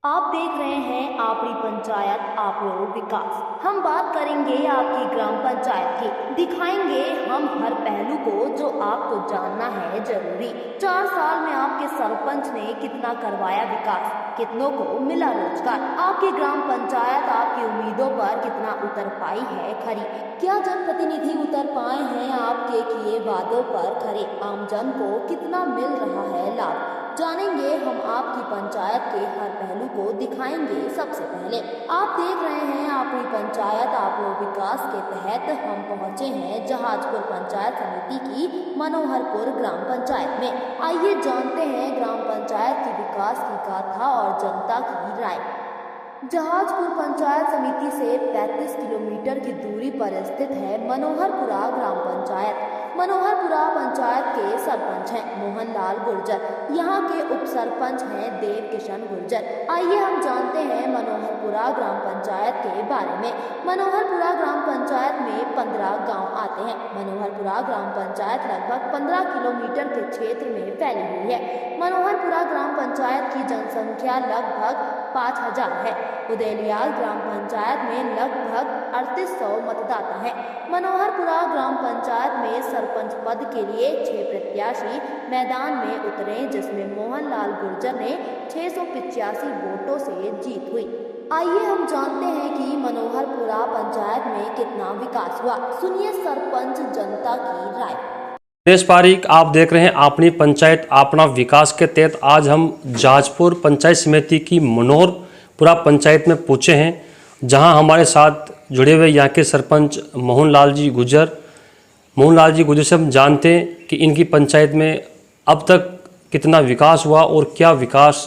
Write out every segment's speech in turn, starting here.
आप देख रहे हैं आपकी पंचायत आपरो विकास। हम बात करेंगे आपकी ग्राम पंचायत की, दिखाएंगे हम हर पहलू को जो आपको जानना है जरूरी। 4 साल में आपके सरपंच ने कितना करवाया विकास, कितनों को मिला रोजगार, आपकी ग्राम पंचायत आपकी उम्मीदों पर कितना उतर पाई है खरी, क्या जनप्रतिनिधि उतर पाए हैं आपके किए वादों पर खरे, आमजन को कितना मिल रहा है लाभ, जानेंगे हम आपकी पंचायत के हर पहलू को दिखाएंगे। सबसे पहले आप देख रहे हैं आपकी पंचायत आपरो विकास के तहत हम पहुंचे हैं जहाजपुर पंचायत समिति की मनोहरपुर ग्राम पंचायत में। आइए जानते हैं ग्राम पंचायत की विकास की गाथा और जनता की राय। जहाजपुर पंचायत समिति से 35 किलोमीटर की दूरी पर स्थित है मनोहरपुरा ग्राम पंचायत। मनोहरपुरा पंचायत के सरपंच हैं मोहनलाल गुर्जर, यहाँ के उप सरपंच हैं देव किशन गुर्जर। आइए हम जानते हैं मनोहरपुरा ग्राम पंचायत के बारे में। मनोहरपुरा ग्राम पंचायत में 15 गांव आते हैं। मनोहरपुरा ग्राम पंचायत लगभग 15 किलोमीटर के क्षेत्र में फैली हुई है। मनोहरपुरा ग्राम पंचायत की जनसंख्या लगभग 5000 है। उदेलियाल ग्राम पंचायत में लगभग 3800 मतदाता हैं। मनोहरपुरा ग्राम पंचायत में सरपंच पद के लिए 6 प्रत्याशी मैदान में उतरे, जिसमें मोहनलाल गुर्जर ने 685 वोटों से जीत हुई। आइए हम जानते हैं कि मनोहरपुरा पंचायत में कितना विकास हुआ। सुनिए सरपंच जनता की राय। सुरेश पारिक, आप देख रहे हैं अपनी पंचायत अपना विकास के तहत आज हम जहाजपुर पंचायत समिति की मनोहरपुरा पंचायत में पहुंचे हैं, जहां हमारे साथ जुड़े हुए यहाँ के सरपंच मोहनलाल जी गुर्जर से हम जानते हैं कि इनकी पंचायत में अब तक कितना विकास हुआ और क्या विकास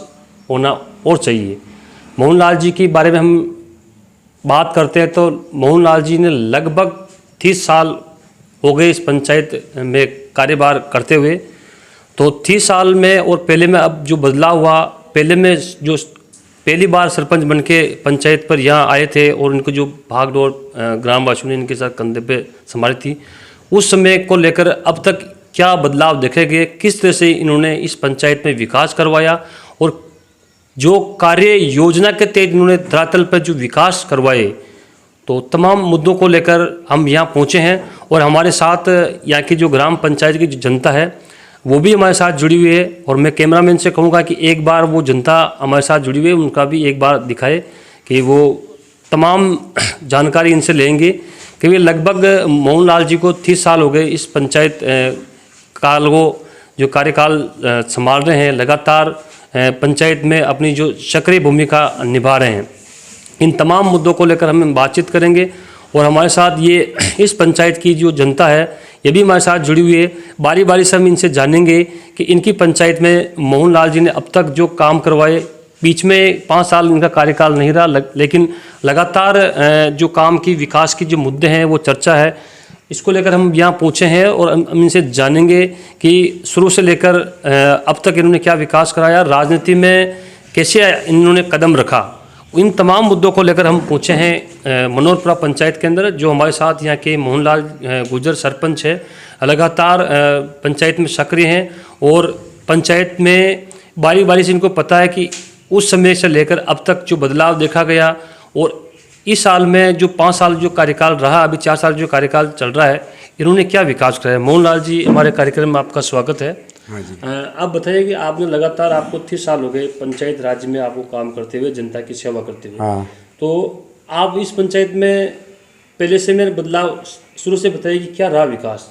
होना और चाहिए। मोहनलाल जी के बारे में हम बात करते हैं तो मोहनलाल जी ने लगभग 30 साल हो गए इस पंचायत में कार्यभार करते हुए। तो 30 साल में और पहले में अब जो बदलाव हुआ, पहले में जो पहली बार सरपंच बन के पंचायत पर यहाँ आए थे और इनको जो भागदौड़ ग्रामवासियों ने इनके साथ कंधे पे संभाली थी, उस समय को लेकर अब तक क्या बदलाव देखे गए, किस तरह से इन्होंने इस पंचायत में विकास करवाया और जो कार्य योजना के तहत इन्होंने धरातल पर जो विकास करवाए, तो तमाम मुद्दों को लेकर हम यहाँ पहुँचे हैं। और हमारे साथ यहाँ की जो ग्राम पंचायत की जो जनता है वो भी हमारे साथ जुड़ी हुई है। और मैं कैमरामैन से कहूँगा कि एक बार वो जनता हमारे साथ जुड़ी हुई है उनका भी एक बार दिखाए कि वो तमाम जानकारी इनसे लेंगे कि वे लगभग मोहनलाल जी को 30 साल हो गए इस पंचायत काल को जो कार्यकाल संभाल रहे हैं, लगातार पंचायत में अपनी जो सक्रिय भूमिका निभा रहे हैं। इन तमाम मुद्दों को लेकर हम बातचीत करेंगे और हमारे साथ ये इस पंचायत की जो जनता है ये भी हमारे साथ जुड़ी हुई है। बारी बारी से हम इनसे जानेंगे कि इनकी पंचायत में मोहनलाल जी ने अब तक जो काम करवाए, बीच में 5 साल इनका कार्यकाल नहीं रहा, लेकिन लगातार जो काम की विकास की जो मुद्दे हैं वो चर्चा है, इसको लेकर हम यहाँ पहुँचे हैं और हम इनसे जानेंगे कि शुरू से लेकर अब तक इन्होंने क्या विकास कराया, राजनीति में कैसे इन्होंने कदम रखा। इन तमाम मुद्दों को लेकर हम पहुँचे हैं मनोहरपुरा पंचायत के अंदर। जो हमारे साथ यहाँ के मोहनलाल गुर्जर सरपंच है, लगातार पंचायत में सक्रिय हैं और पंचायत में बारी बारी से इनको पता है कि उस समय से लेकर अब तक जो बदलाव देखा गया और इस साल में जो 5 साल जो कार्यकाल रहा, अभी 4 साल जो कार्यकाल चल रहा है, इन्होंने क्या विकास कराया। मोहनलाल जी, हमारे कार्यक्रम में आपका स्वागत है। हाँ जी। आप बताइए कि आपने लगातार, आपको 30 साल हो गए पंचायत राज्य में आपको काम करते हुए, जनता की सेवा करते हुए। हाँ। तो आप इस पंचायत में पहले से मेरे बदलाव शुरू से बताइए कि क्या रहा विकास।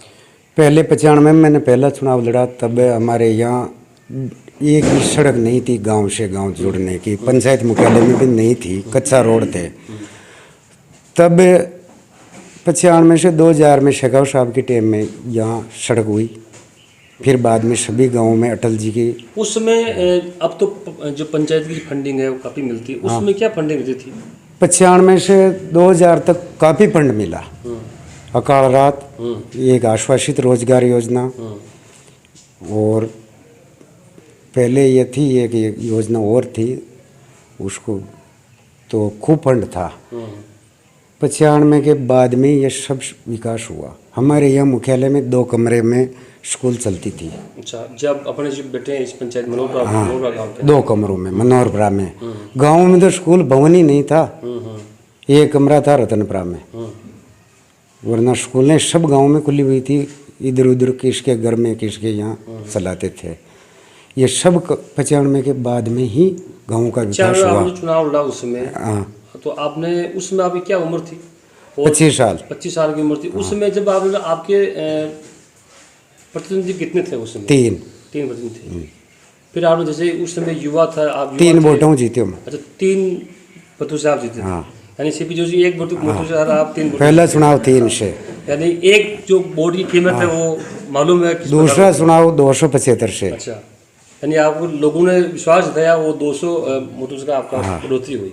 पहले 95 में मैंने पहला चुनाव लड़ा, तब हमारे यहाँ एक भी सड़क नहीं थी, गांव से गांव जोड़ने की, पंचायत मुख्यालय में भी नहीं थी, कच्चा रोड थे। तब 95 से 2000 में शेखाव साहब के टाइम में यहाँ सड़क हुई। फिर बाद में सभी गांवों में अटल जी की, उस समय अब तो जो पंचायत की फंडिंग है वो काफ़ी मिलती है, उसमें क्या फंडिंग मिलती थी। 95 से 2000 तक काफ़ी फंड मिला। अकाल रात, एक आश्वासित रोजगार योजना, और पहले ये थी एक योजना और थी, उसको तो खूब फंड था। 95 के बाद में ये सब विकास हुआ। हमारे यहाँ मुख्यालय में 2 कमरे में स्कूल चलती थी। अच्छा, जब अपने जो बेटे हैं इस पंचायत मनोहरपुरा हाँ, मनोहरपुरा गाँव के 2 कमरों में मनोहरपुरा में। गांव में तो स्कूल भवन ही नहीं था, एक कमरा था रतनपुरा में, वरना स्कूलें सब गांव में खुली हुई थी। इधर उधर किसके घर में किसके यहाँ चलाते थे। ये सब 95 के बाद में ही गाँव का विकास हुआ। आपने चुनाव लड़ा उसमें, हाँ, तो आपने उसमें आपकी क्या उम्र थी? 25 साल। 25 साल की उम्र थी उसमें। जब आपने आपके प्रतिनिधि कितने थे उसमें? 3 प्रतिनिधि थे। फिर आपने जैसे उस समय युवा था, आप 3 वोटों जीते हम। अच्छा, 3 वोटों से आप जीते थे। हाँ, यानी सीपी जोशी 1 वोटों से आप 3 वोटों। पहला चुनाव 3 से, यानी एक जो वोट की कीमत है वो मालूम है किस दूसरा प्रकार? चुनाव 275 से। अच्छा, यानी आपको लोगों ने विश्वास दिखाया, वो 200 वोटों से आपका बढ़ोतरी हुई।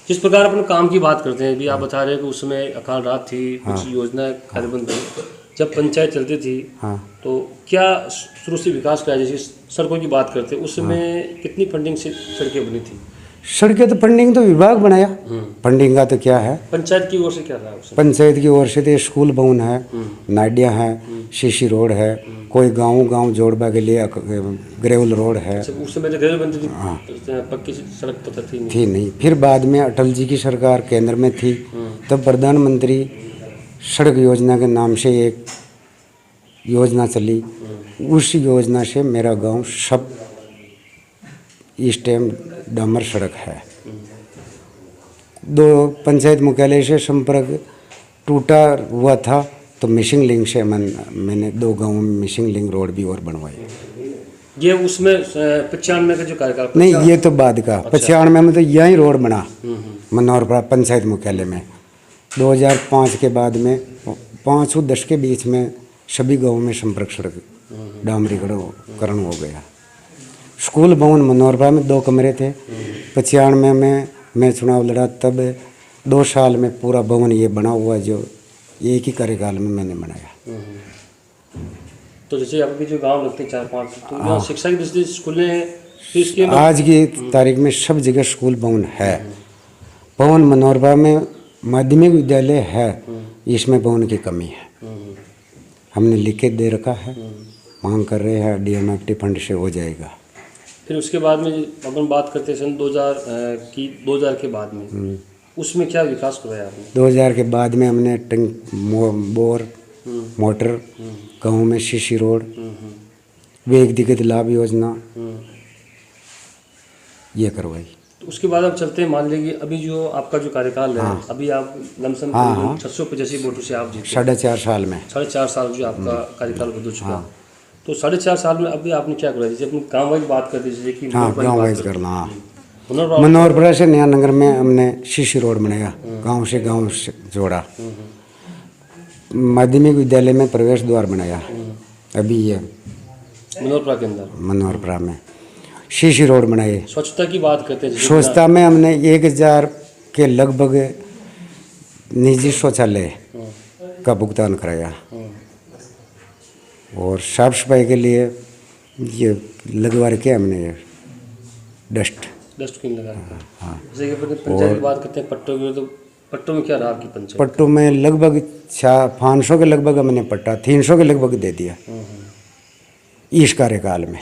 जिस प्रकार अपन काम की बात करते हैं, अभी आप बता रहे हैं कि उस समय अकाल रात थी, कुछ योजना कार्यबंद हुई, जब पंचायत चलती थी, हाँ, तो क्या शुरू से विकास कराया? जैसे सड़कों की बात करते हैं, उस समय कितनी फंडिंग से सड़कें बनी थी? सड़कें तो फंडिंग तो विभाग बनाया। फंडिंग का तो क्या है, पंचायत की ओर से क्या रहा उस समय? पंचायत की ओर से तो स्कूल भवन है, नाडिया है, सीसी रोड है, कोई गांव जोड़वा के लिए ग्रेवल रोड है। अच्छा, उस समय तो ग्रेवल बनती थी, पक्की सड़क तो थी नहीं। फिर बाद में अटल जी की सरकार केंद्र में थी, तब प्रधानमंत्री सड़क योजना के नाम से एक योजना चली। उस योजना से मेरा गांव सब इस टाइम डामर सड़क है। 2 पंचायत मुख्यालय से संपर्क टूटा हुआ था, तो मिसिंग लिंक से मैंने 2 गांवों में मिसिंग लिंक रोड भी और बनवाई। ये उसमें 95 का जो कार्यकाल? नहीं, ये तो बाद का। 95 में तो यही रोड बना मनोहरपुरा पंचायत मुख्यालय में। 2005 के बाद में 5 और 10 के बीच में सभी गांवों में संपर्क सड़क डामरीकरण हो गया। स्कूल भवन मनोहरपुरा में 2 कमरे थे। 95 में मैं चुनाव लड़ा, तब 2 साल में पूरा भवन ये बना हुआ, जो एक ही कार्यकाल में मैंने बनाया। तो जैसे अभी जो गांव लगते हैं 4-5, तो यहाँ शिक्षा की दृष्टि से स्कूलें तो इसके आज की तारीख में सब जगह स्कूल भवन है। भवन मनोहरपुरा में माध्यमिक विद्यालय है, इसमें भवन की कमी है। हमने लिख के दे रखा है, मांग कर रहे हैं, डीएमएफटी फंड से हो जाएगा। फिर उसके बाद में अपन बात करते हैं सन 2000 के बाद में, उसमें क्या विकास करवाया आपने? 2000 के बाद में हमने बोर मोटर, गाँव में सीसी रोड, व्यक्तिगत लाभ योजना ये करवाई। तो उसके बाद अब चलते हैं, मान लीजिए अभी जो आपका जो कार्यकाल है, अभी आप लमसम 685 वोटों से आप जीते 4.5 साल में। 4.5 साल जो आपका कार्यकाल बदल चुका। तो 4.5 साल में अभी आपने क्या करा? जैसे अपनी गाँव वाइज बात करते, जैसे कि गाँव वाइज करना। मनोहरपुरा से नया नगर में हमने सीसी रोड बनाया, गांव से जोड़ा। माध्यमिक विद्यालय में प्रवेश द्वार बनाया, अभी ये मनोहरपुरा के अंदर मनोहरपुरा में सीसी रोड बनाए। स्वच्छता की बात करते हैं, स्वच्छता में हमने 1000 के लगभग निजी शौचालय का भुगतान कराया, और साफ सफाई के लिए ये लगवा रखे हमने डस्टबिन लगा रखा। हाँ, जैसे कि पंचायत की बात करते हैं पट्टों की, तो पट्टों में क्या रहा आपकी पंचायत? पट्टों में लगभग 500 के लगभग हमने पट्टा 300 के लगभग दे दिया इस कार्यकाल में।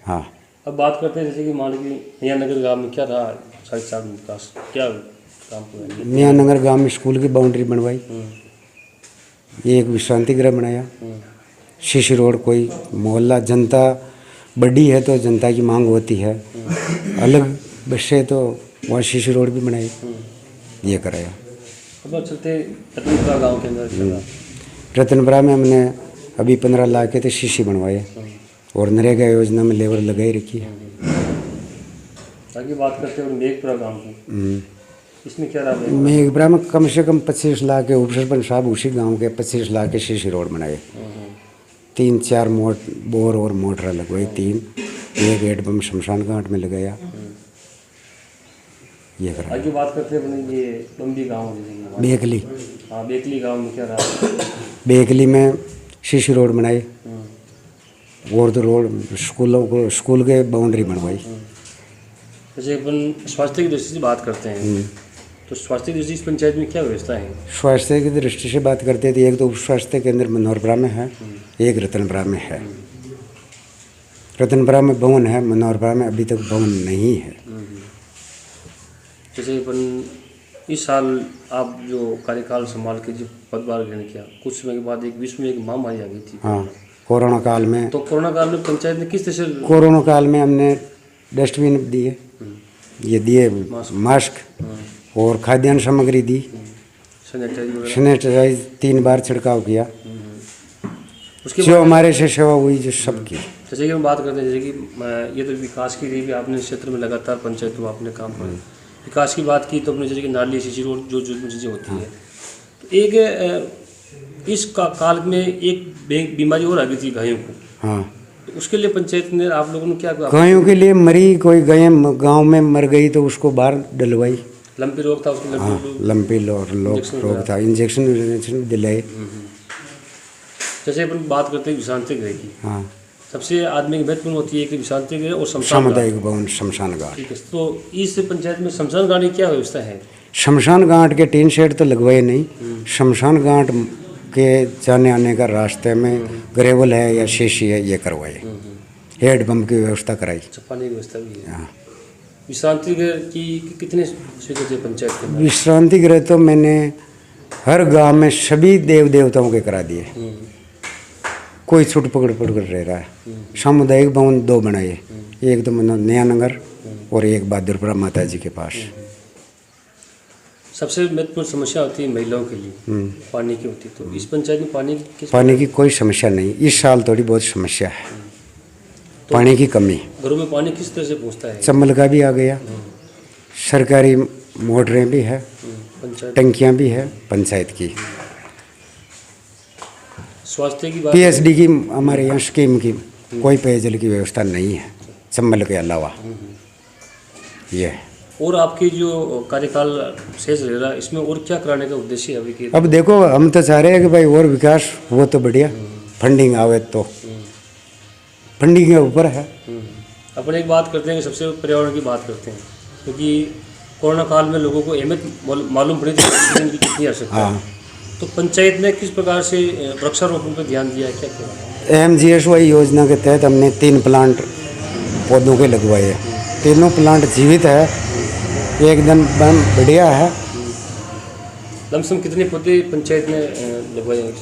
हाँ, अब बात करते हैं जैसे कि मान लीजिए नया नगर गाँव में क्या रहा 4.5 साल में विकास, क्या काम हुआ? नया नगर गाँव में स्कूल की बाउंड्री बनवाई, एक विश्रांति गृह बनाया, सीसी रोड, कोई मोहल्ला जनता बड़ी है तो जनता की मांग होती है, अलग बसे तो वहाँ सीसी रोड भी बनाई, ये कराया। अब चलते रतनपुरा गाँव के अंदर, रतनपुरा में हमने अभी 15 लाख के थे सीसी बनवाए, और नरेगा योजना में लेबर लगाई रखी है। आगे बात करते हैं मेघपुरा गाँव की, इसमें क्या रहा? मेघपुरा में कम से कम 25 लाख के उप सरपंच साहब उसी गाँव के 25 लाख के सीसी रोड बनाए, 3-4 बोर और मोटर लगवाई, 3 एक हेडपम्प शमशान घाट में लगाया, ये करा। आगे बात करते हैं ये लंबी गाँव बेकली। हाँ, बेकली गाँव में क्या रहा? बेकली में सीसी रोड बनाए, और तो रोड स्कूल के बाउंड्री बनवाई। जैसे अपन स्वास्थ्य की दृष्टि से बात करते हैं, तो स्वास्थ्य की दृष्टि से इस पंचायत में क्या व्यवस्था है? स्वास्थ्य की दृष्टि से बात करते थे, एक तो उप स्वास्थ्य केंद्र मनोहरपुरा में है, एक रतनपुरा में है। रतनपुरा में भवन है, मनोहरपुरा में अभी तक भवन नहीं है। जैसे अपन इस साल आप जो कार्यकाल संभाल के जो पदभार ग्रहण किया, कुछ समय के बाद एक विश्व में एक महामारी आ गई थी। हाँ, कोरोना काल में। तो कोरोना काल में पंचायत ने किस तरह से? कोरोना काल में हमने डस्टबिन दिए, ये दिए, मास्क और खाद्यान्न सामग्री दी, सैनिटाइज 3 बार छिड़काव किया। उसके जो हमारे से सेवा हुई जो सब की। जैसे कि हम बात करते हैं, जैसे कि ये तो विकास के लिए भी आपने इस क्षेत्र में लगातार पंचायत में आपने काम किया। विकास की बात की तो अपने जैसे कि नाली सीसी रोड जो जो चीज़ें होती है, तो एक इस काल में एक बीमारी और आ गई थी गायों को। हाँ, तो उसके लिए पंचायत ने आप लोगों ने क्या किया? गायों के लिए मरी, कोई गाय गांव में मर गई तो उसको बाहर डलवाई। लंपी रोग था उसके? हाँ, लंपी रोग था, इंजेक्शन दिलाए। जैसे अपन बात करते हैं विश्रांति गृह की। हाँ, सबसे आदमी की महत्वपूर्ण होती है कि विश्रांति गृह और शमशान घाट। सामुदायिक भवन शमशान घाट। ठीक है, तो इस पंचायत में शमशान घाट की क्या व्यवस्था है? शमशान घाट के टीन शेड तो लगवाए नहीं। शमशान घाट के जाने आने का रास्ते में ग्रेवल है या शीशी है, ये करवाए। हेड पंप की व्यवस्था कराई। पानी की व्यवस्था भी है। हाँ, विश्रांति गृह की कितने स्वीकृत है पंचायत के अंदर? विश्रांति गृह तो मैंने हर गांव में सभी देव देवताओं के करा दिए। कोई छूट पकड़ कर रह रहा है। सामुदायिक भवन 2 बनाए, एक तो नया नगर और एक बहादुरपुरा माता जी के पास। सबसे महत्वपूर्ण समस्या होती है महिलाओं के लिए, पानी की होती है। तो इस पंचायत में पानी की कोई समस्या नहीं। इस साल थोड़ी बहुत समस्या है, तो पानी की कमी। घरों में पानी किस तरह से पहुँचता है? चंबल का भी आ गया, सरकारी मोटरें भी है, टंकियां भी है पंचायत की। स्वास्थ्य की बात, पीएचडी की हमारे यहाँ स्कीम की कोई पेयजल की व्यवस्था नहीं है चंबल के अलावा। ये है। और आपके जो कार्यकाल शेष रह रहा, इसमें और क्या कराने का उद्देश्य है अभी के? अब देखो, हम तो चाह रहे हैं कि भाई और विकास वो तो बढ़िया, फंडिंग आवे तो। फंडिंग के ऊपर है। अपन एक बात करते हैं कि सबसे पर्यावरण की बात करते हैं, क्योंकि कोरोना काल में लोगों को अहमियत मालूम पड़ी थी ऑक्सीजन की कितनी आवश्यकता है। तो पंचायत ने किस प्रकार से वृक्षारोपण पर ध्यान दिया है, क्या किया? MGSY योजना के तहत हमने 3 प्लांट पौधों के लगवाए हैं। तीनों प्लांट जीवित है, एकदम बढ़िया है। लमसम कितने पौधे पंचायत ने लगवाए हैं?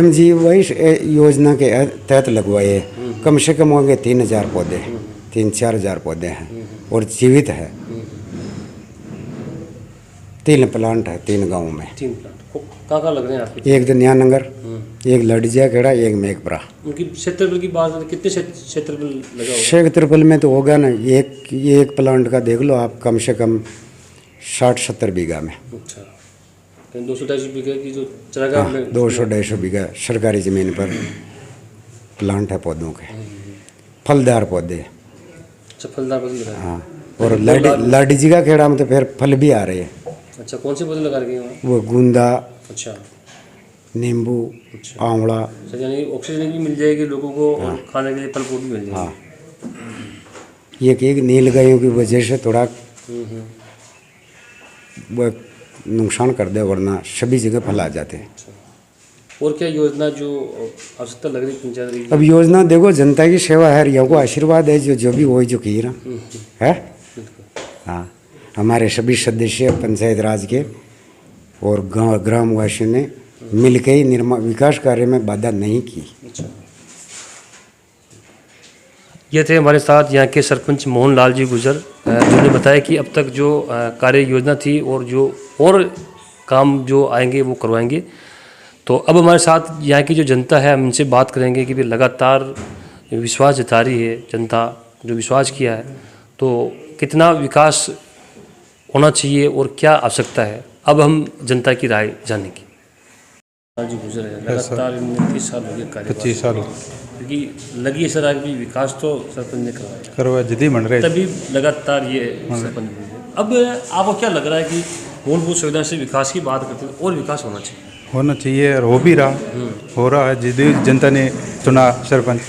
MGSY योजना के तहत लगवाए कम से कम होंगे 3000 पौधे, 3-4 हज़ार पौधे हैं और जीवित है। 3 प्लांट है 3 गाँव में। 3 प्लांट कहाँ लग रहे हैं आपके? एक तो नया नगर, एक लड़जिया खेड़ा, एक मेघपुरा। उनकी क्षेत्रफल की बात करें, कितने क्षेत्रफल लगा होगा? क्षेत्रफल में तो होगा ना, एक प्लांट का देख लो आप, कम से कम 60-70 बीघा में। अच्छा, 200-250 बीघा की जो चरागाह में 200-250 बीघा सरकारी ज़मीन पर प्लांट है पौधों के, फलदार पौधे। अच्छा, फलदार पौधे लगा? हाँ, और लाडी का खेड़ा में तो फिर फल भी आ रहे हैं। अच्छा, कौन से पौधे लगा रखे हैं? वो गुंदा, अच्छा, नींबू, आंवला। यानी ऑक्सीजन भी मिल जाएगी लोगों को और खाने के लिए फल फ्रूट भी मिल जाएंगे। हाँ, एक नील गायों की वजह से थोड़ा वो नुकसान कर दे, वरना सभी जगह फल आ जाते हैं। और क्या योजना जो आवश्यकता लग रही पंचायत? अब योजना देखो, जनता की सेवा है, यहाँ को आशीर्वाद है, जो भी वही जो की रहा है। हाँ, हमारे सभी सदस्य पंचायत राज के और ग्रामवासियों ने मिलकर ही विकास कार्य में बाधा नहीं की। अच्छा, ये थे हमारे साथ यहाँ के सरपंच मोहनलाल जी गुजर, जिन्होंने बताया कि अब तक जो कार्य योजना थी और जो और काम जो आएंगे वो करवाएंगे। तो अब हमारे साथ यहाँ की जो जनता है, हम इनसे बात करेंगे कि भी लगातार विश्वास जता रही है जनता, जो विश्वास किया है, तो कितना विकास होना चाहिए और क्या आवश्यकता है। अब हम जनता की राय जानने की। जी गुजर है लगातार 30 साल हो गए कार्य, 25 साल, क्योंकि लगी सर आगे भी विकास तो सरपंच ने करवाया जितनी बन रहे, तभी लगातार ये सरपंच बने। अब आपको क्या लग रहा है कि मूलभूत सुविधा से विकास की बात करते हैं और विकास होना चाहिए और हो भी रहा, हो रहा है। जिस जनता ने चुना सरपंच,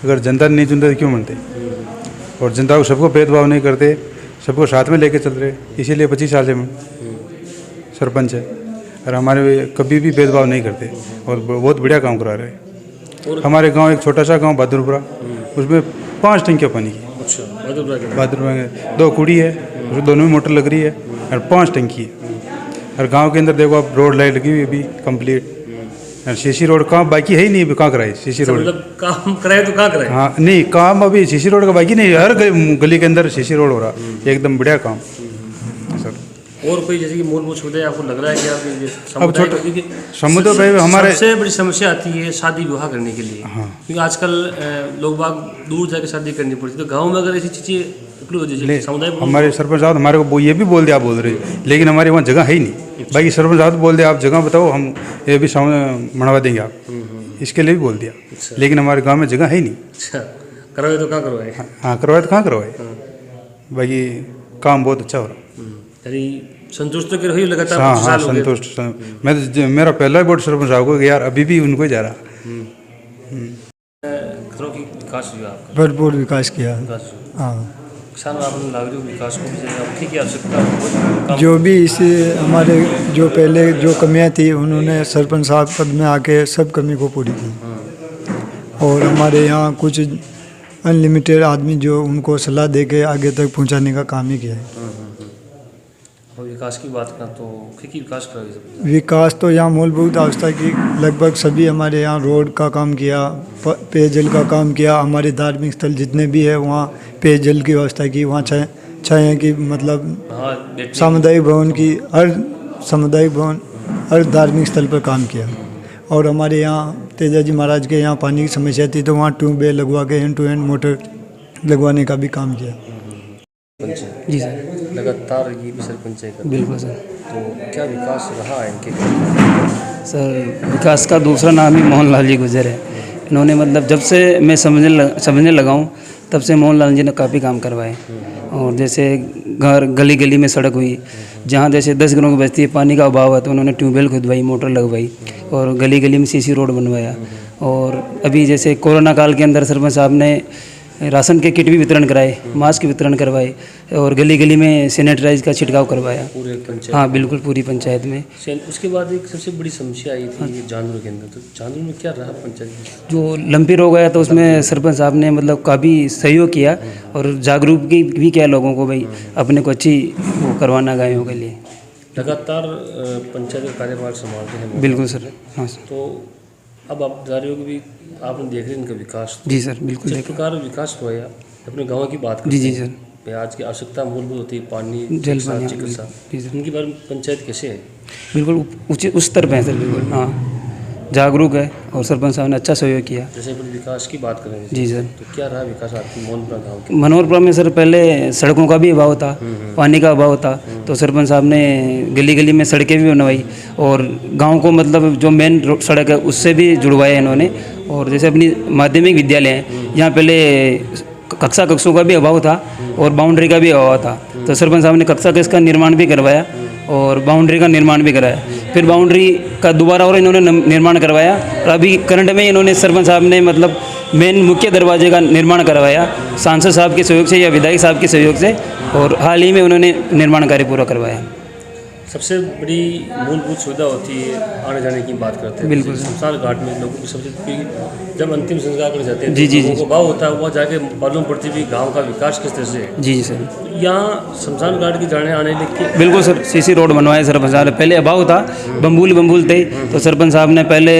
अगर जनता ने नहीं चुनता तो क्यों बनते? और जनता को सबको भेदभाव नहीं करते, सबको साथ में लेके चल रहे, इसीलिए 25 साल से हम सरपंच है और हमारे कभी भी भेदभाव नहीं करते और बहुत बढ़िया काम करा रहे हैं। हमारे गांव एक छोटा सा गांव बहादुरपुरा, उसमें 5 टंकियाँ पानी की। अच्छा, बहादुरपुरा में 2 कुड़ी है, उसमें दोनों में मोटर लग रही है और 5 टंकी है। और गांव के अंदर देखो आप रोड लाइट लगी हुई है अभी कंप्लीट, और सीसी रोड काम बाकी है ही नहीं, अभी कहाँ कराए सीसी रोड? मतलब काम कराए तो कहाँ कराए? हाँ नहीं, काम अभी सीसी रोड का बाकी नहीं, हर गली के अंदर सीसी रोड हो रहा, एकदम बढ़िया काम सर। और कोई जैसे कि मूलभूत सुविधाएं आपको लग रहा है कि आप ये अब छोटे क्योंकि समुद्र पे हमारे सबसे बड़ी समस्या आती है शादी विवाह करने के लिए, हाँ। क्योंकि आजकल लोग बाग दूर जाके शादी करनी पड़ती है, तो गाँव में अगर ऐसी चीज़ें उपलब्ध हो जैसे समुदाय हमारे सरपंच साहब हमारे को ये भी बोल दिया, आप बोल रहे, लेकिन हमारे वहाँ जगह है ही नहीं। बाकी सरपंच साहब बोल दिया आप जगह बताओ, हम ये भी मढ़वा देंगे आप, इसके लिए भी बोल दिया, लेकिन हमारे गाँव में जगह है ही नहीं। अच्छा, करवाए तो कहाँ करवाए? हाँ करवाए तो कहाँ करवाए, बाकी काम बहुत अच्छा हो रहा। यानी संतुष्ट तो कर रही हो लगातार? हाँ 25 हाँ साल हो गए। संतुष्ट। मैं तो मेरा पहला वोट सरपंच साहब को यार, अभी भी उनको ही जा रहा। घरों की विकास हुआ आपका? भरपूर विकास किया। विकास हाँ, किसान आपने नागरिक विकास को भी आपकी क्या आवश्यकता? जो भी इस हमारे जो पहले जो कमियां थी उन्होंने सरपंच साहब पद में आके सब कमी को पूरी की। और हमारे यहाँ कुछ अनलिमिटेड आदमी जो उनको सलाह दे के आगे तक पहुँचाने का काम ही किया है। और विकास की बात करें तो क्या विकास करोगे सब? विकास तो यहाँ मूलभूत अवस्था की लगभग सभी हमारे यहाँ रोड का काम किया, पेयजल का काम किया, हमारे धार्मिक स्थल जितने भी है वहाँ पेयजल की व्यवस्था की, वहाँ छाया की मतलब सामुदायिक भवन की, हर सामुदायिक भवन हर धार्मिक स्थल पर काम किया। और हमारे यहाँ तेजा जी महाराज के यहाँ पानी की समस्या थी तो वहाँ ट्यूबवेल लगवा के हैंड टू हैंड मोटर लगवाने का भी काम किया। जी सर, लगातार ये भी सरपंच है? बिल्कुल सर। तो क्या विकास रहा है इनके? सर विकास का दूसरा नाम ही मोहनलाल जी गुजर है। इन्होंने मतलब जब से मैं समझने लगा हूँ तब से मोहनलाल जी ने काफ़ी काम करवाए। और जैसे घर गली गली में सड़क हुई, जहाँ जैसे 10 घरों की बस्ती है, पानी का अभाव है तो उन्होंने ट्यूबवेल खुदवाई, मोटर लगवाई और गली गली में सीसी रोड बनवाया। और अभी जैसे कोरोना काल के अंदर सरपंच साहब ने राशन के किट भी वितरण कराए, मास्क वितरण करवाए और गली गली में सैनिटाइज का छिड़काव करवाया पूरे पंचायत? हाँ बिल्कुल, पूरी पंचायत में। उसके बाद एक सबसे बड़ी समस्या आई थी जानवरों के अंदर, तो जानवरों में क्या रहा पंचायत में? जो लंपी रोग आया तो उसमें सरपंच साहब ने मतलब काफ़ी सहयोग किया और जागरूक भी किया लोगों को, भाई अपने को अच्छी वो करवाना गायों के लिए। लगातार पंचायत का कार्यभार संभालते हैं? बिल्कुल सर। हाँ सर। तो अब आप जा रहे हो कि भी आपने देख रहे हैं इनका विकास? जी सर, बिल्कुल। जिस प्रकार विकास हुआ है, अपने गाँव की बात करते जी हैं। जी सर। आज की आवश्यकता मूलभूत होती है पानी, जल, शिक्षा, पानी, चिकित्सा, जी सर। इनके बारे में पंचायत कैसे है? बिल्कुल उचित उस स्तर पे है सर, बिल्कुल हाँ, जागरूक है और सरपंच साहब ने अच्छा सहयोग किया। जैसे अपने विकास की बात करें जी सर। तो क्या रहा विकास आपकी मोहनपुरा गाँव के? मनोहरपुरा में सर पहले सड़कों का भी अभाव था, पानी का अभाव था, तो सरपंच साहब ने गली गली में सड़कें भी बनवाई और गांव को मतलब जो मेन सड़क है उससे भी जुड़वाया इन्होंने। और जैसे अपनी माध्यमिक विद्यालय है, यहाँ पहले कक्षों का भी अभाव था और बाउंड्री का भी अभाव था, तो सरपंच साहब ने कक्षा का निर्माण भी करवाया और बाउंड्री का निर्माण भी कराया। फिर बाउंड्री का दोबारा और इन्होंने निर्माण करवाया और अभी करंट में इन्होंने सरपंच साहब ने मतलब मेन मुख्य दरवाजे का निर्माण करवाया सांसद साहब के सहयोग से या विधायक साहब के सहयोग से, और हाल ही में उन्होंने निर्माण कार्य पूरा करवाया। सबसे बड़ी मूलभूत सुविधा होती है आने जाने की बात करते हैं। बिल्कुल। शमशान घाट में लोगों की सबसे जब अंतिम संस्कार कर जाते हैं जी, जी, लोगों जी। को भाव होता है, वहाँ जाके मालूम पड़ती है गांव का विकास किस तरह से है। जी जी सर। यहाँ शमशान घाट की जाने आने के बिल्कुल सर, सीसी रोड बनवाए सरपंच साहब ने। पहले अभाव था, बम्बूल थे, तो सरपंच साहब ने पहले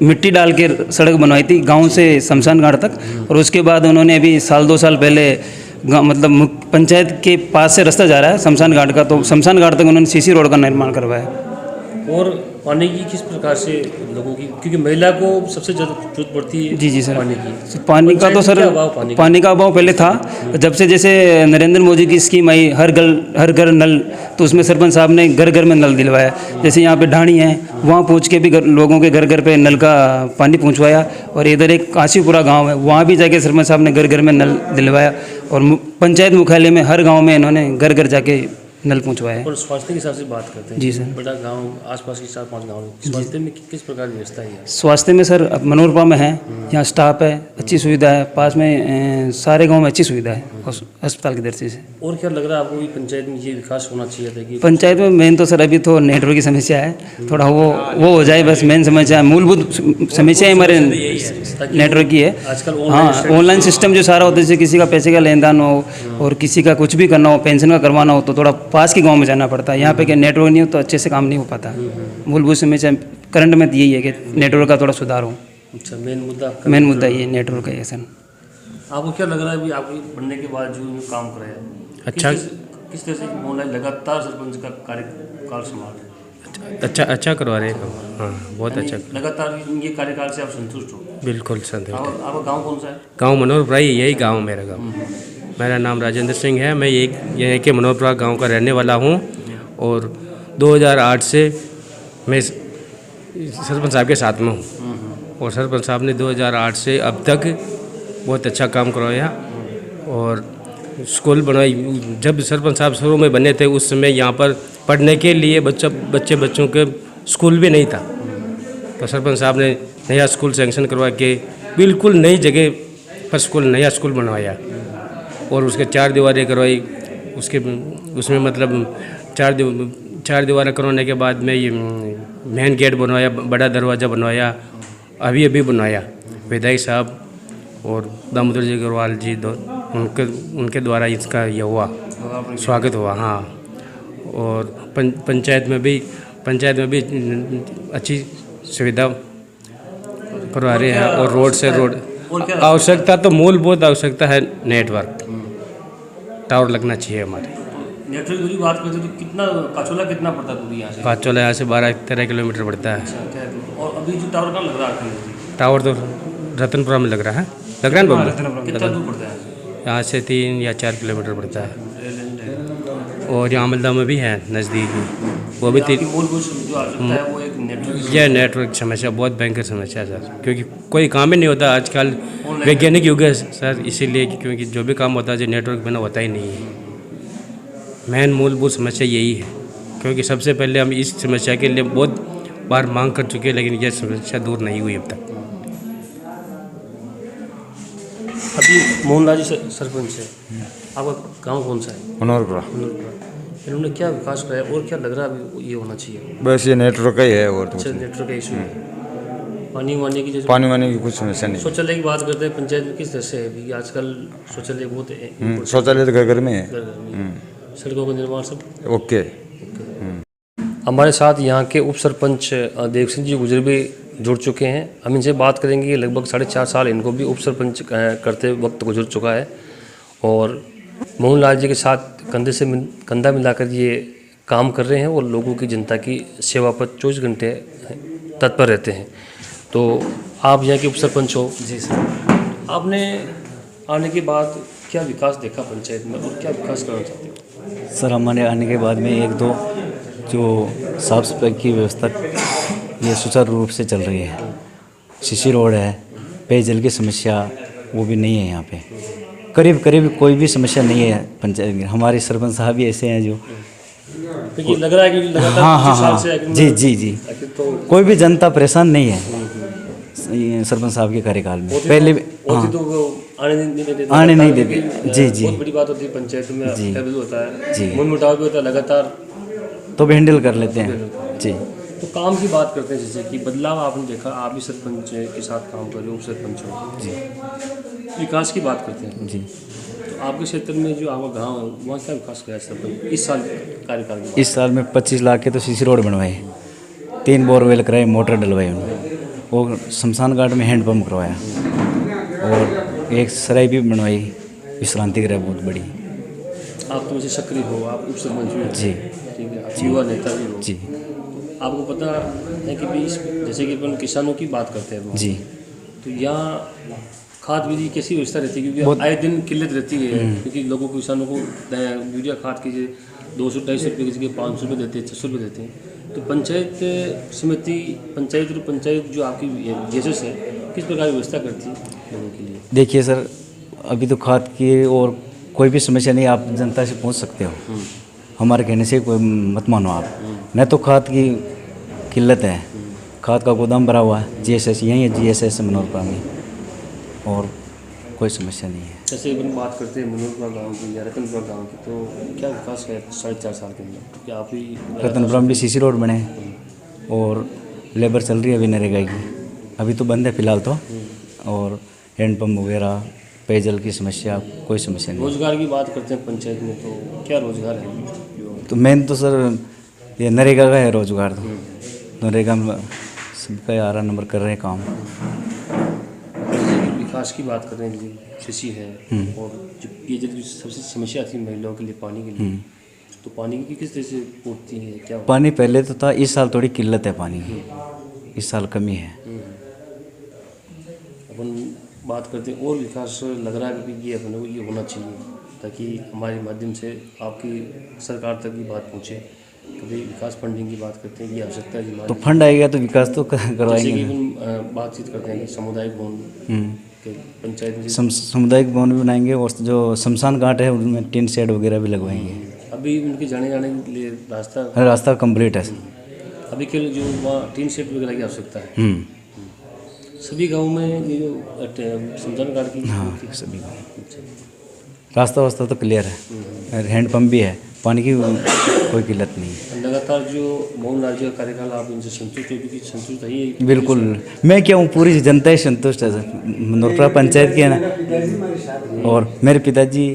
मिट्टी डाल के सड़क बनवाई थी गाँव से शमशान घाट तक, और उसके बाद उन्होंने अभी 1-2 साल पहले मतलब पंचायत के पास से रास्ता जा रहा है शमशान घाट का, तो शमशान घाट तक उन्होंने सीसी रोड का निर्माण करवाया। और पानी की किस प्रकार से लोगों की, क्योंकि महिला को सबसे ज़्यादा जरूरत पड़ती है जी जी सर। पानी की। पानी का तो सर पानी का अभाव पहले था, जब से जैसे नरेंद्र मोदी की स्कीम आई हर घर नल, तो उसमें सरपंच साहब ने घर घर में नल दिलवाया। जैसे यहाँ पे ढाणी है, वहाँ पहुँच के भी लोगों के घर घर पे नल का पानी पहुँचवाया। और इधर एक काशीपुरा गाँव है, वहाँ भी जाके सरपंच साहब ने घर घर में नल दिलवाया। और पंचायत मुख्यालय में हर गाँव में इन्होंने घर घर जाके नल पहुँचवाया है। और स्वास्थ्य के हिसाब से बात करते हैं जी सर। बड़ा गांव आसपास के 4-5 गाँव हैं, स्वास्थ्य में किस प्रकार की व्यवस्था है? स्वास्थ्य में सर अब मनोरमा में है, यहाँ स्टाफ है, अच्छी सुविधा है, पास में सारे गांव में अच्छी सुविधा है अस्पताल की दृष्टि से। और क्या लग रहा है आपको कि पंचायत में ये विकास होना चाहिए था कि पंचायत में मेन तो सर अभी तो नेटवर्क की समस्या है, थोड़ा वो हो जाए बस। मेन समस्या मूलभूत समस्या हमारे नेटवर्क की है। आजकल हाँ, ऑनलाइन सिस्टम जो सारा होता है, जैसे किसी का पैसे का लेन देन हो और किसी का कुछ भी करना हो, पेंशन का करवाना हो, तो थोड़ा पास के गांव में जाना पड़ता है। यहाँ पे क्या नेटवर्क नहीं हो तो अच्छे से काम नहीं हो पाता। मूलभूत समस्या करंट में यही है कि नेटवर्क का थोड़ा सुधार हो। अच्छा, मेन मुद्दा ये नेटवर्क का है सर। आपको क्या लग रहा है अभी आपको बनने के बाद जो काम कराया अच्छा, किस तरह से ऑनलाइन लगातार सरपंच का कार्यकाल संभाल रहे? अच्छा करवा रहे हैं काम। हाँ, बहुत अच्छा। लगातार ये कार्यकाल से आप संतुष्ट हो? बिल्कुल संतुष्ट। आपका गांव कौन सा है? गांव मनोहरपुरा, यही गांव मेरा गांव। मेरा नाम राजेंद्र सिंह है, मैं यहीं के मनोहरपुरा गांव का रहने वाला हूं। और 2008 से मैं सरपंच साहब के साथ में हूं। और सरपंच साहब ने 2008 से अब तक बहुत अच्छा काम करवाया। और स्कूल बनवाई। जब सरपंच साहब शुरू में बने थे उस समय यहाँ पर पढ़ने के लिए बच्चों के स्कूल भी नहीं था, तो सरपंच साहब ने नया स्कूल सैंक्शन करवा के बिल्कुल नई जगह पर नया स्कूल बनवाया। और उसके 4 दीवारें करवाई। उसमें मतलब 4 दीवारें करवाने के बाद में ये मेन गेट बनवाया, बड़ा दरवाज़ा बनवाया, अभी बनवाया। विधायक साहब और दामोदर जी अग्रवाल जी उनके द्वारा इसका ये हुआ, स्वागत हुआ। हाँ, और पंचायत में भी अच्छी सुविधा करवा रहे हैं। और रोड आवश्यकता तो मूलभूत आवश्यकता है, नेटवर्क टावर लगना चाहिए हमारे। नेटवर्क की बात करते तो काचोला कितना पड़ता है दूरी यहाँ से? काचोला यहाँ से 12-13 किलोमीटर पड़ता है। और अभी जो टावर कहाँ लग रहा है? टावर तो रतनपुरा में लग रहा है ना बबलू? कितना दूर पड़ता है यहाँ से 3 या 4 किलोमीटर पड़ता है। और यहाँ अमलदा में भी है नज़दीक में, वो भी मूलभूत जो आवश्यकता है वो एक नेटवर्क। यह नेटवर्क समस्या बहुत भयंकर समस्या है सर, क्योंकि कोई काम ही नहीं होता आजकल। वैज्ञानिक युग है सर, इसीलिए क्योंकि जो भी काम होता है जो नेटवर्क बिना होता ही नहीं है। मेन मूलभूत समस्या यही है, क्योंकि सबसे पहले हम इस समस्या के लिए बहुत बार मांग कर चुके हैं, लेकिन यह समस्या दूर नहीं हुई अब तक। अभी मोहनलाल जी सरपंच है, आपका गांव कौन सा है? मनोहरपुरा। इन्होंने क्या विकास कराया और क्या लग रहा है अभी ये होना चाहिए? बस ये नेटवर्क का ही है और तो अच्छा, नेटवर्क का इशू है। पानी वानी की जैसे पानी वानी की कुछ समस्या नहीं। शौचालय की बात करते हैं, पंचायत में किस तरह से है अभी? आजकल शौचालय बहुत शौचालय तो घर में है। सड़कों का निर्माण सब ओके। हमारे साथ यहाँ के उप सरपंच देव सिंह जी गुजर भी जुड़ चुके हैं। हम इनसे बात करेंगे। लगभग 4.5 साल इनको भी उप सरपंच करते वक्त गुजर चुका है और मोहनलाल जी के साथ कंधे से कंधा मिलाकर ये काम कर रहे हैं और लोगों की जनता की सेवा पर 24 घंटे तत्पर रहते हैं। तो आप यहाँ के उप सरपंच हो? जी सर। आपने आने के बाद क्या विकास देखा पंचायत में और क्या विकास करना चाहते हो? सर, हमारे आने के बाद में 1-2 जो साफ़ सफाई की व्यवस्था ये सुचारू रूप से चल रही है। सीसी रोड है, पेयजल की समस्या वो भी नहीं है यहाँ पे। करीब कोई भी समस्या नहीं है पंचायत में। हमारे सरपंच साहब भी ऐसे हैं जो तो ये लग रहा है कि लगातार हाँ जी तो कोई भी जनता परेशान नहीं है सरपंच साहब के कार्यकाल में। पहले आने नहीं देते। जी बहुत बड़ी बात होती है पंचायत में, होता है जी, मनमुटाव भी होता है लगातार, तो भी हैंडल कर लेते हैं जी। तो काम की बात करते हैं, जैसे कि बदलाव आपने देखा, आप भी सरपंच के साथ काम कर रहे हो, सरपंच हो जी। विकास की बात करते हैं जी। तो आपके क्षेत्र में जो आपका गाँव है वहाँ क्या विकास किया सरपंच इस साल कार्यकाल की? इस साल में 25 लाख के तो सीसी रोड बनवाए, 3 बोरवेल कराए, मोटर डलवाए उन्होंने, और शमशान घाट में हैंडपम्प करवाया, और एक सराय भी बनवाई विश्रांति गृह बहुत बड़ी। आप तो वैसे सक्रिय हो, आप उप सरपंच भी हो जी, ठीक है, आप युवा नेता भी हो जी। आपको पता है कि भी जैसे कि अपन किसानों की बात करते हैं जी, तो यहाँ खाद बीज की कैसी व्यवस्था रहती है? क्योंकि आए दिन किल्लत रहती है, क्योंकि लोगों को किसानों को यूरिया खाद की 200-250 रुपये की जगह 500 रुपये देते हैं, 600 रुपये देते हैं। तो पंचायत समिति, पंचायत जो आपकी जेसेस है, किस प्रकार की व्यवस्था करती है लोगों के लिए? देखिए सर, अभी तो खाद की और कोई भी समस्या नहीं, आप जनता से पूछ सकते हो। हमारे कहने से कोई मत मानो आप। न तो खाद की किल्लत है, खाद का गोदाम भरा हुआ है, जीएसएस यहीं है, जीएसएस मनोरपुरा में, और कोई समस्या नहीं है। जैसे अपन बात करते हैं मनोरपुरा गांव की या रतनपुरा गांव की, तो क्या विकास है 4.5 साल के अंदर? क्या आप ही रतनपुरा में भी सीसी रोड बने हैं और लेबर चल रही है अभी नरेगा की, अभी तो बंद है फिलहाल तो, और हैंडपम्प वगैरह, पेयजल की समस्या, कोई समस्या नहीं। रोजगार की बात करते हैं पंचायत में, तो क्या रोजगार है? तो मेन तो सर ये नरेगा का है रोजगार, तो नरेगा में सबका 11 नंबर कर रहे हैं काम। विकास की बात कर रहे हैं, कृषि है, और जो पेयजल की सबसे समस्या थी महिलाओं के लिए पानी के लिए, तो पानी की किस तरह से पूर्ति है? क्या पानी पहले तो था, इस साल थोड़ी किल्लत है पानी की, इस साल कमी है। अपन बात करते हैं और विकास लग रहा है कि ये अपने को ये होना चाहिए, ताकि हमारे माध्यम से आपकी सरकार तक की बात पहुँचे। कभी विकास फंडिंग की बात करते हैं, ये आवश्यकता है तो फंड आएगा तो विकास तो करवाएंगे। जैसे कि अपन बातचीत करते हैं कि सामुदायिक भवन पंचायत में सामुदायिक भवन भी बनाएंगे, और जो शमशान घाट है उनमें टिन शेड वगैरह भी लगवाएंगे। अभी उनके जाने के लिए रास्ता कंप्लीट है अभी के लिए, जो वहाँ टिन शेड वगैरह की आवश्यकता है। सभी गाँव में ये जो शमशान घाट की, हाँ सभी गाँव रास्ता वास्ता तो क्लियर है, हैंडपम्प भी है, पानी की कोई किल्लत नहीं है। लगातार जो मोहन राज्य का कार्यकाल आप इनसे संतुष्ट है? क्योंकि संतुष्ट है बिल्कुल, मैं क्या हूँ, पूरी जनता ही संतुष्ट है मनोरपुरा पंचायत की है ना। और मेरे पिताजी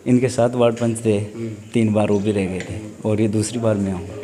इनके साथ वार्ड पंच थे, 3 बार वो भी रह गए थे, और ये दूसरी बार मैं हूँ।